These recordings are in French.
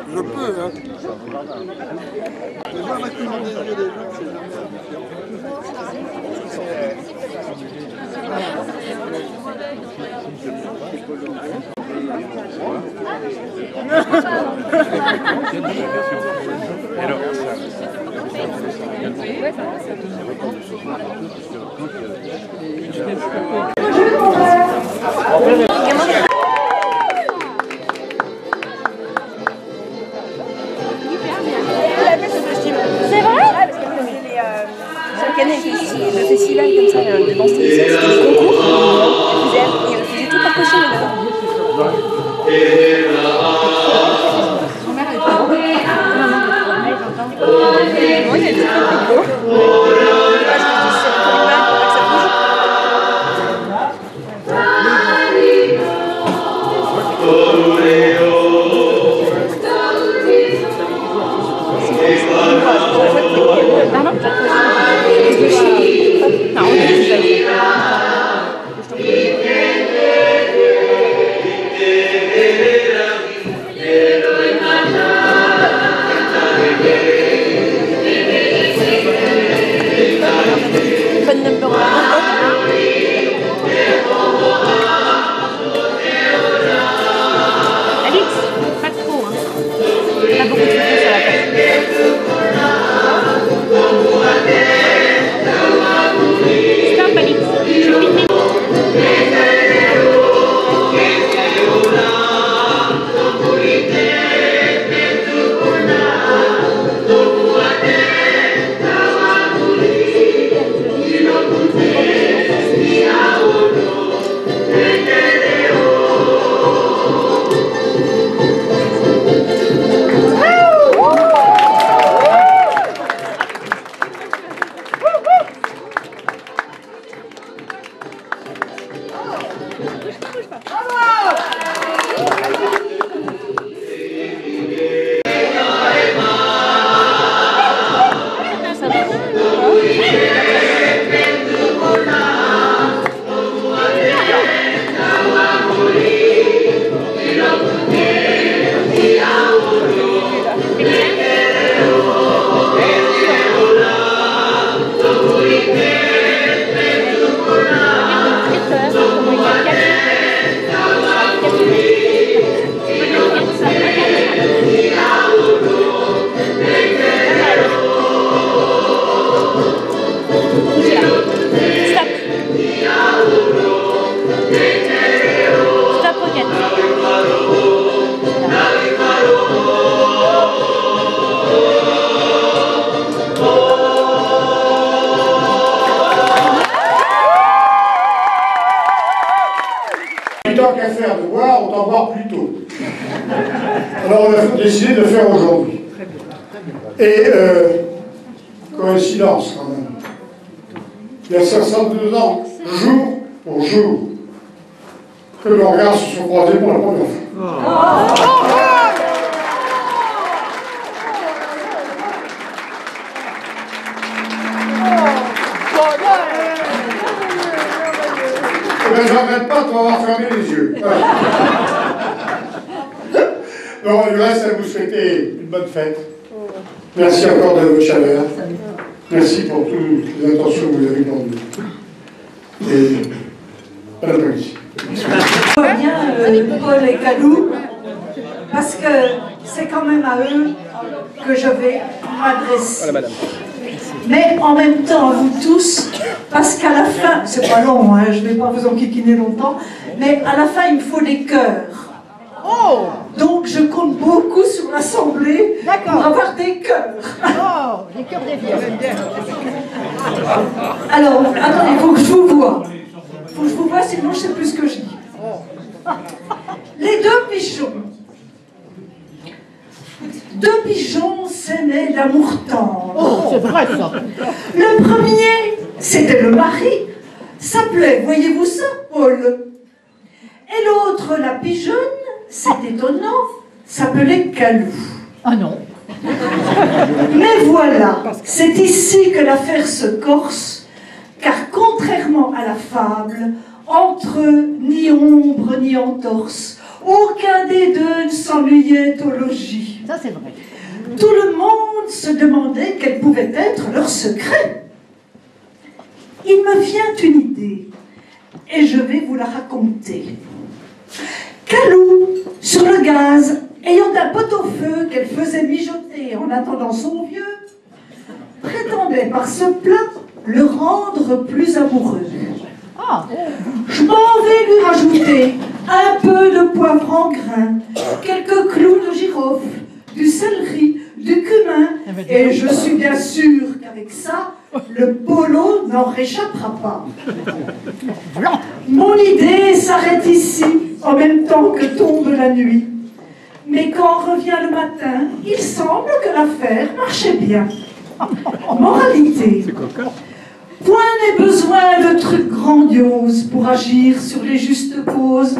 Je peux, hein. Je vois maintenant des yeux des gens, c'est jamais C'est vrai? Chaque année, le festival comme ça, de danse traditionnelle, c'était le concours. Il faisait tout par cocher. Son mère, elle est pas bonne. Oui, elle est très rigolo. Tant qu'à faire de boire, autant boire plus tôt. Alors on a décidé de le faire aujourd'hui. Et coïncidence quand même. Il y a 62 ans, jour pour jour, que nos regards se sont croisés pour la première fois. Je ne regrette pas de m'avoir fermé les yeux. Voilà. Bon, il reste à vous souhaiter une bonne fête. Merci encore de votre chaleur. Merci pour toutes les intentions que vous avez dans nous. Et à la police. Bien Paul et Calou, parce que c'est quand même à eux que je vais m'adresser. Voilà, madame. Mais en même temps à vous tous, parce qu'à la fin, c'est pas long, hein, je ne vais pas vous enquiquiner longtemps, mais à la fin il me faut des cœurs. Oh! Donc je compte beaucoup sur l'Assemblée pour avoir des cœurs. Oh, les cœurs des vieux. Alors, attendez, il faut que je vous voie. Il faut que je vous voie, sinon je ne sais plus ce que je dis. Les deux pigeons. Deux pigeons s'aimaient d'amour tendre. Oh, c'est vrai ça. Le premier, c'était le mari, s'appelait, voyez-vous ça, Paul. Et l'autre, la pigeonne, c'est étonnant, s'appelait Calou. Ah non. Mais voilà, c'est ici que l'affaire se corse, car contrairement à la fable, entre eux, ni ombre ni entorse, aucun des deux ne s'ennuyait au logis. Ça, c'est vrai. Tout le monde se demandait quel pouvait être leur secret. Il me vient une idée, et je vais vous la raconter. Calou, sur le gaz, ayant un pot-au-feu qu'elle faisait mijoter en attendant son vieux, prétendait par ce plat le rendre plus amoureux. Ah, Je m'en vais lui rajouter un peu de poivre en grain, quelques clous de girofle, du céleri, du cumin, et je suis bien sûre qu'avec ça, le polo n'en réchappera pas. Mon idée s'arrête ici, en même temps que tombe la nuit. Mais quand revient le matin, il semble que l'affaire marchait bien. Moralité. Point n'est besoin de trucs grandioses pour agir sur les justes causes.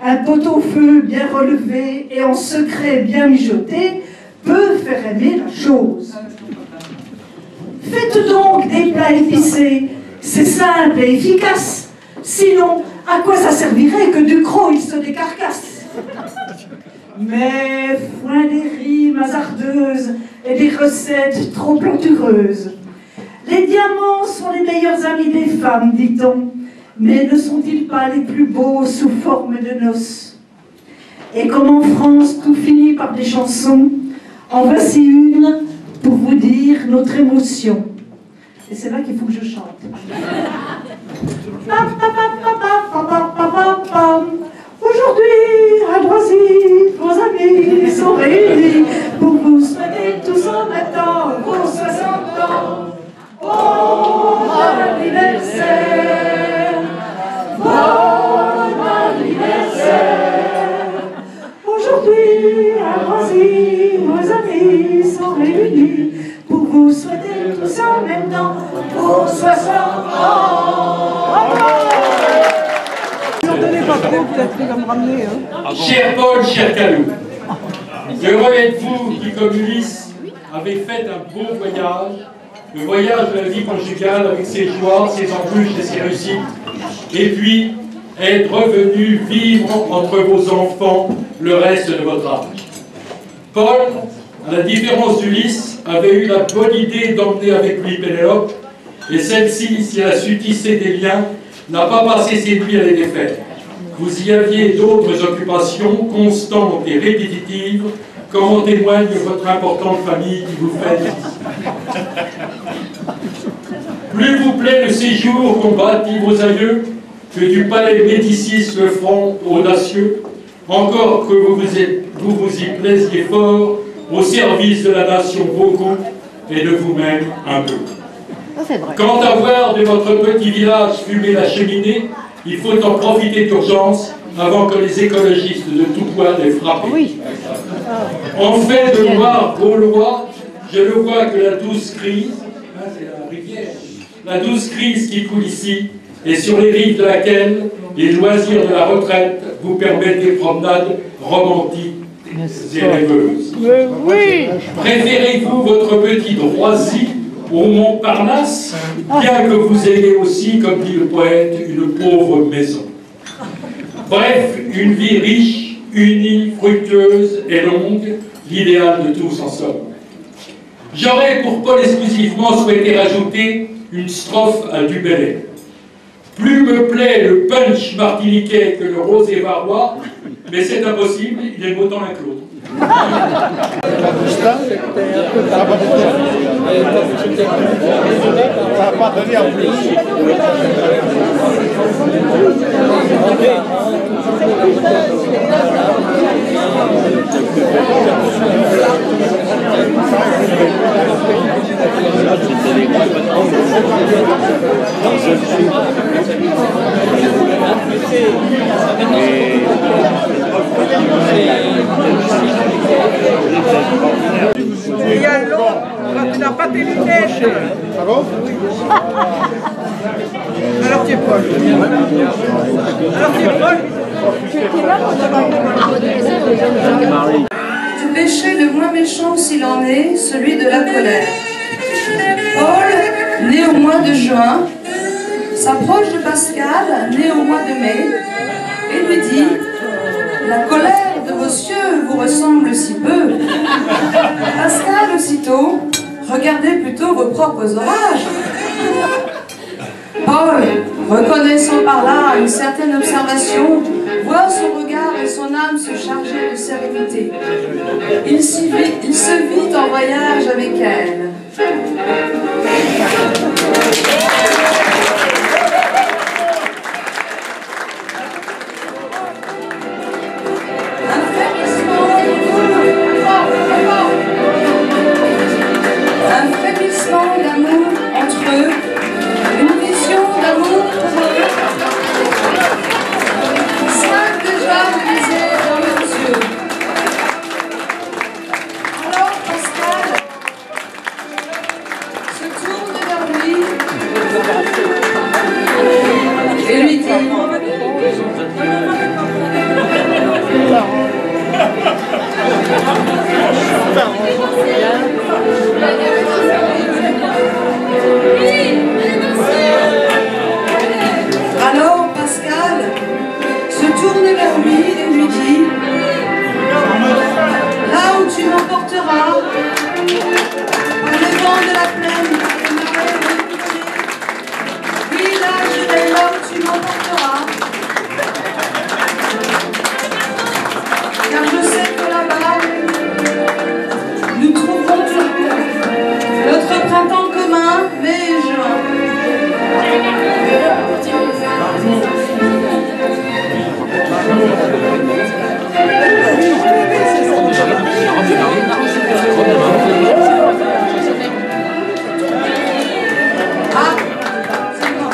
Un pot-au-feu bien relevé et en secret bien mijoté peut faire aimer la chose. Faites donc des plats épicés, c'est simple et efficace. Sinon, à quoi ça servirait que du croc il se décarcasse? Mais point des rimes hasardeuses et des recettes trop plantureuses. Les diamants sont les meilleurs amis des femmes, dit-on, mais ne sont-ils pas les plus beaux sous forme de noces? Et comme en France tout finit par des chansons, en voici une pour vous dire notre émotion. Et c'est là qu'il faut que je chante. Aujourd'hui, à Droisy, vos amis sont réunis pour vous souhaiter tous en même temps vos 60 ans. Bon anniversaire, bon anniversaire. Aujourd'hui, à Droisy, vos amis sont réunis pour vous souhaiter tous en même temps vos 60 ans. N'en donnez pas trop, peut-être qu'il va me ramener. Hein. Cher Paul, cher Calou, heureux êtes-vous qui, comme Ulysse, avez fait un beau voyage, le voyage de la vie conjugale avec ses joies, ses embûches et ses réussites, et puis être revenu vivre entre vos enfants le reste de votre âge. Paul, à la différence d'Ulysse, avait eu la bonne idée d'emmener avec lui Pénélope, et celle-ci, si elle a su tisser des liens, n'a pas passé ses nuits à les défaire. Vous y aviez d'autres occupations constantes et répétitives, comme en témoigne votre importante famille qui vous fait ici. Plus vous plaît le séjour qu'ont bâti vos aïeux, que du palais Médicis le front audacieux, encore que vous vous y plaisiez fort, au service de la nation beaucoup, et de vous-même un peu. ça, c'est vrai. Quant à voir de votre petit village fumer la cheminée, il faut en profiter d'urgence avant que les écologistes de tout poil les frappent. Oui. En fait de noirs gaulois, je ne vois que la douce crise, c'est la rivière, la douce crise qui coule ici, et sur les rives de laquelle les loisirs de la retraite vous permettent des promenades romantiques et rêveuses. Oui. Préférez-vous votre petit Droisy au Montparnasse, bien que vous ayez aussi, comme dit le poète, une pauvre maison? Bref, une vie riche, unie, fructueuse et longue, l'idéal de tous en somme. J'aurais pour Paul exclusivement souhaité rajouter une strophe à Du Bellay. Plus me plaît le punch martiniquais que le rosé varois, mais c'est impossible, il est autant l'un que l'autre. Ça n'a pas donné en plus. Il y a long, quand tu n'as pas tes lunettes. Ah bon? Alors tu es Paul. Alors tu es Paul. Du péché le moins méchant s'il en est, celui de la colère. Paul, né au mois de juin, s'approche de Pascal, né au mois de mai, et lui dit « La colère de vos cieux vous ressemble si peu. » Pascal aussitôt « Regardez plutôt vos propres orages. » Paul, reconnaissant par là une certaine observation, voit son regard et son âme se charger de sérénité. Il se vit en voyage avec elle. Un frémissement d'amour entre eux, une vision d'amour pour eux. Simple joie brisée dans leurs yeux. Alors Pascal se tourne vers lui et lui dit alors Pascal se tourne vers lui et lui dit là où tu m'emporteras, par le vent de la plaine, oui là je vais là où tu m'emporteras, car je sais que là-bas nous trouverons notre printemps commun, mai et juin. Ah, c'est bon.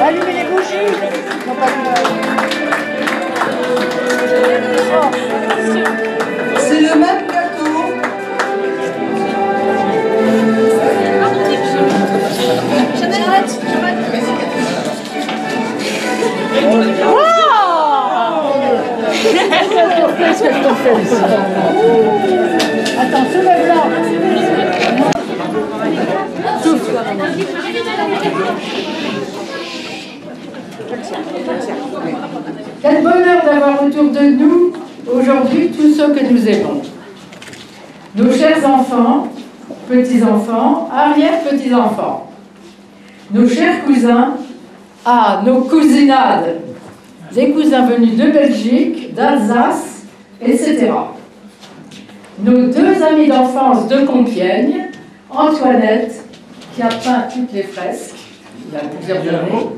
Allumez les bougies. C'est le même gâteau. Qu'est-ce que je te fais ici? Attends, soulève-la. Souffle. Quel bonheur d'avoir autour de nous aujourd'hui tous ceux que nous aimons. Nos chers enfants, petits-enfants, arrière-petits-enfants. Nos chers cousins, nos cousinades, les cousins venus de Belgique, d'Alsace, etc. Nos deux amis d'enfance de Compiègne, Antoinette, qui a peint toutes les fresques, il y a plusieurs années,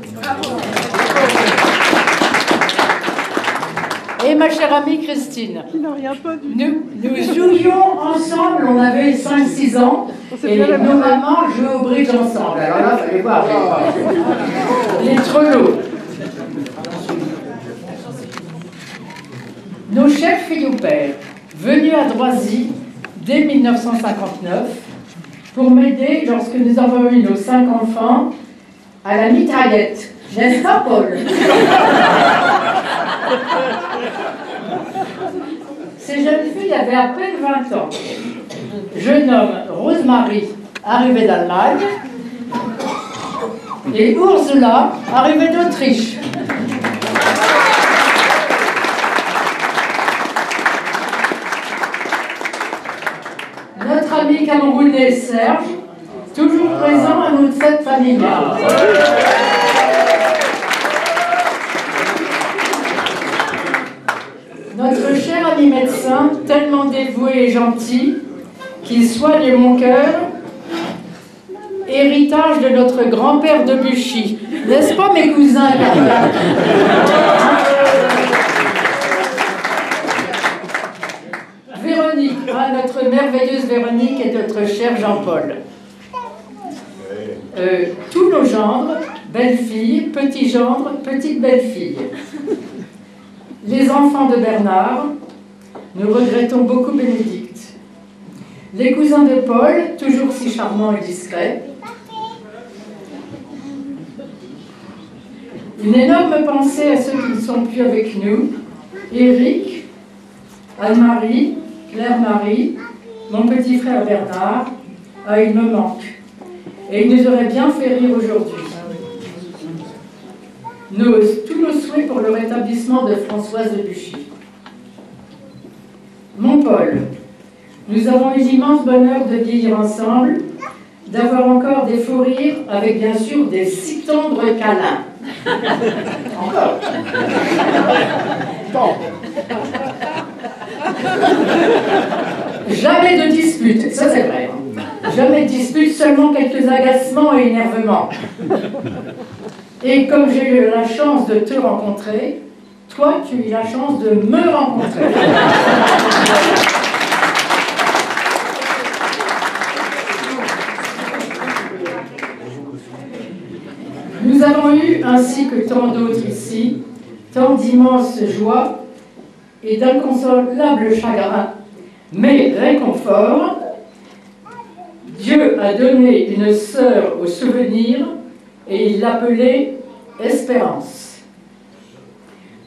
et ma chère amie Christine. Nous jouions ensemble, on avait 5-6 ans, et nos mamans jouaient au bridge ensemble. Alors là, il fallait voir les trelots. Nos chers filles ou pères, venus à Droisy dès 1959, pour m'aider lorsque nous avons eu nos 5 enfants à la mitraillette. N'est-ce pas, Paul? Ces jeunes filles avaient à peine 20 ans. Je nomme Rosemarie, arrivée d'Allemagne, et Ursula, arrivée d'Autriche. Notre ami camerounais Serge, toujours présent à notre fête familiale. Notre cher ami médecin, tellement dévoué et gentil, qu'il soigne mon cœur, et héritage de notre grand-père de Buchy. N'est-ce pas, mes cousins? Véronique, notre merveilleuse Véronique et notre cher Jean-Paul. Tous nos gendres, belles-filles, petits-gendres, petites belles-filles. Les enfants de Bernard, nous regrettons beaucoup Bénédicte. Les cousins de Paul, toujours si charmants et discrets. Une énorme pensée à ceux qui ne sont plus avec nous. Éric, Anne-Marie, Claire-Marie, mon petit frère Bernard. Ah, il me manque. Et il nous aurait bien fait rire aujourd'hui. Tous nos souhaits pour le rétablissement de Françoise de Buchy. Mon Paul, nous avons eu l'immense bonheur de vieillir ensemble, d'avoir encore des fous rires avec bien sûr des si tendres câlins. Encore. Bon. Jamais de dispute, ça c'est vrai. Jamais de dispute, seulement quelques agacements et énervements. Et comme j'ai eu la chance de te rencontrer, toi tu as eu la chance de me rencontrer. Nous avons eu, ainsi que tant d'autres ici, tant d'immenses joies et d'inconsolables chagrins, mais réconfort. Dieu a donné une sœur au souvenir et il l'appelait Espérance.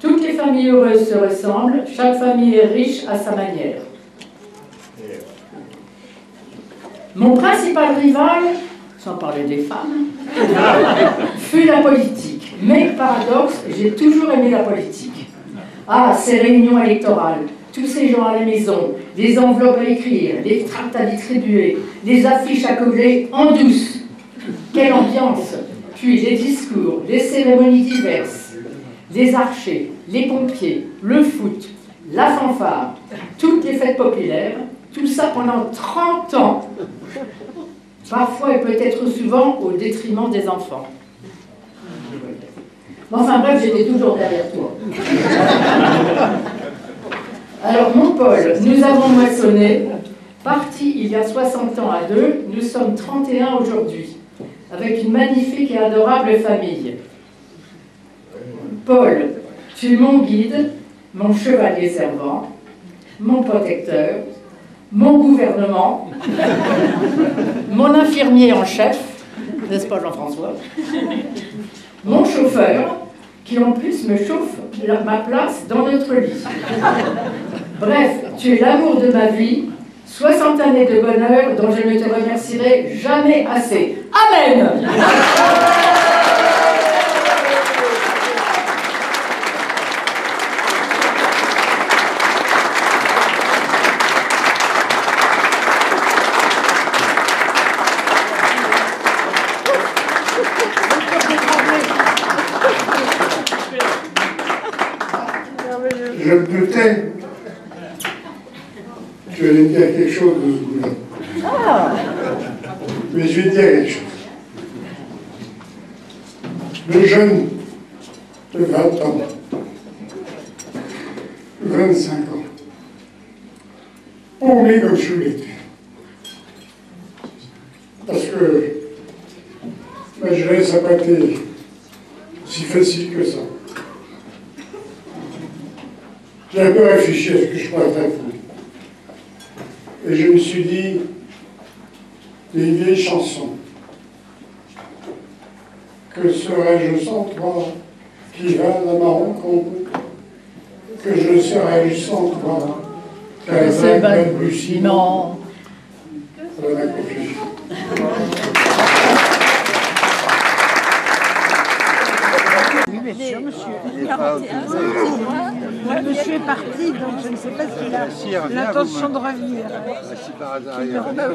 Toutes les familles heureuses se ressemblent, chaque famille est riche à sa manière. Mon principal rival, sans parler des femmes, fut la politique. Mais paradoxe, j'ai toujours aimé la politique. Ah, ces réunions électorales, tous ces gens à la maison, les enveloppes à écrire, les tracts à distribuer, les affiches à coller en douce. Quelle ambiance! Puis les discours, les cérémonies diverses, les archers, les pompiers, le foot, la fanfare, toutes les fêtes populaires, tout ça pendant 30 ans. Parfois et peut-être souvent au détriment des enfants. Enfin bref, j'étais toujours derrière toi. Alors mon Paul, nous avons moissonné, partis il y a 60 ans à deux, nous sommes 31 aujourd'hui, avec une magnifique et adorable famille. Paul, tu es mon guide, mon chevalier servant, mon protecteur, mon gouvernement, mon infirmier en chef, n'est-ce pas Jean-François, mon chauffeur, qui en plus me chauffe ma place dans notre lit. Bref, tu es l'amour de ma vie, 60 années de bonheur dont je ne te remercierai jamais assez. Amen. Je me doutais que tu allais me dire quelque chose de ce goût-là. Mais je vais te dire quelque chose. Le jeune de 20 ans, 25 ans, paumé comme je l'étais. Parce que ma jeunesse n'a pas été si facile que ça. J'ai un peu réfléchi à ce que je pourrais faire. Et je me suis dit, les vieilles chansons, que serais-je sans toi, qui va à ma rencontre, que je serais-je sans toi, qu'un vague balbutiement. Voilà ma conclusion. Oui, bien sûr, monsieur. 41, moi, monsieur est parti, donc je ne sais pas s'il a l'intention de revenir. Si par hasard, il reviendra.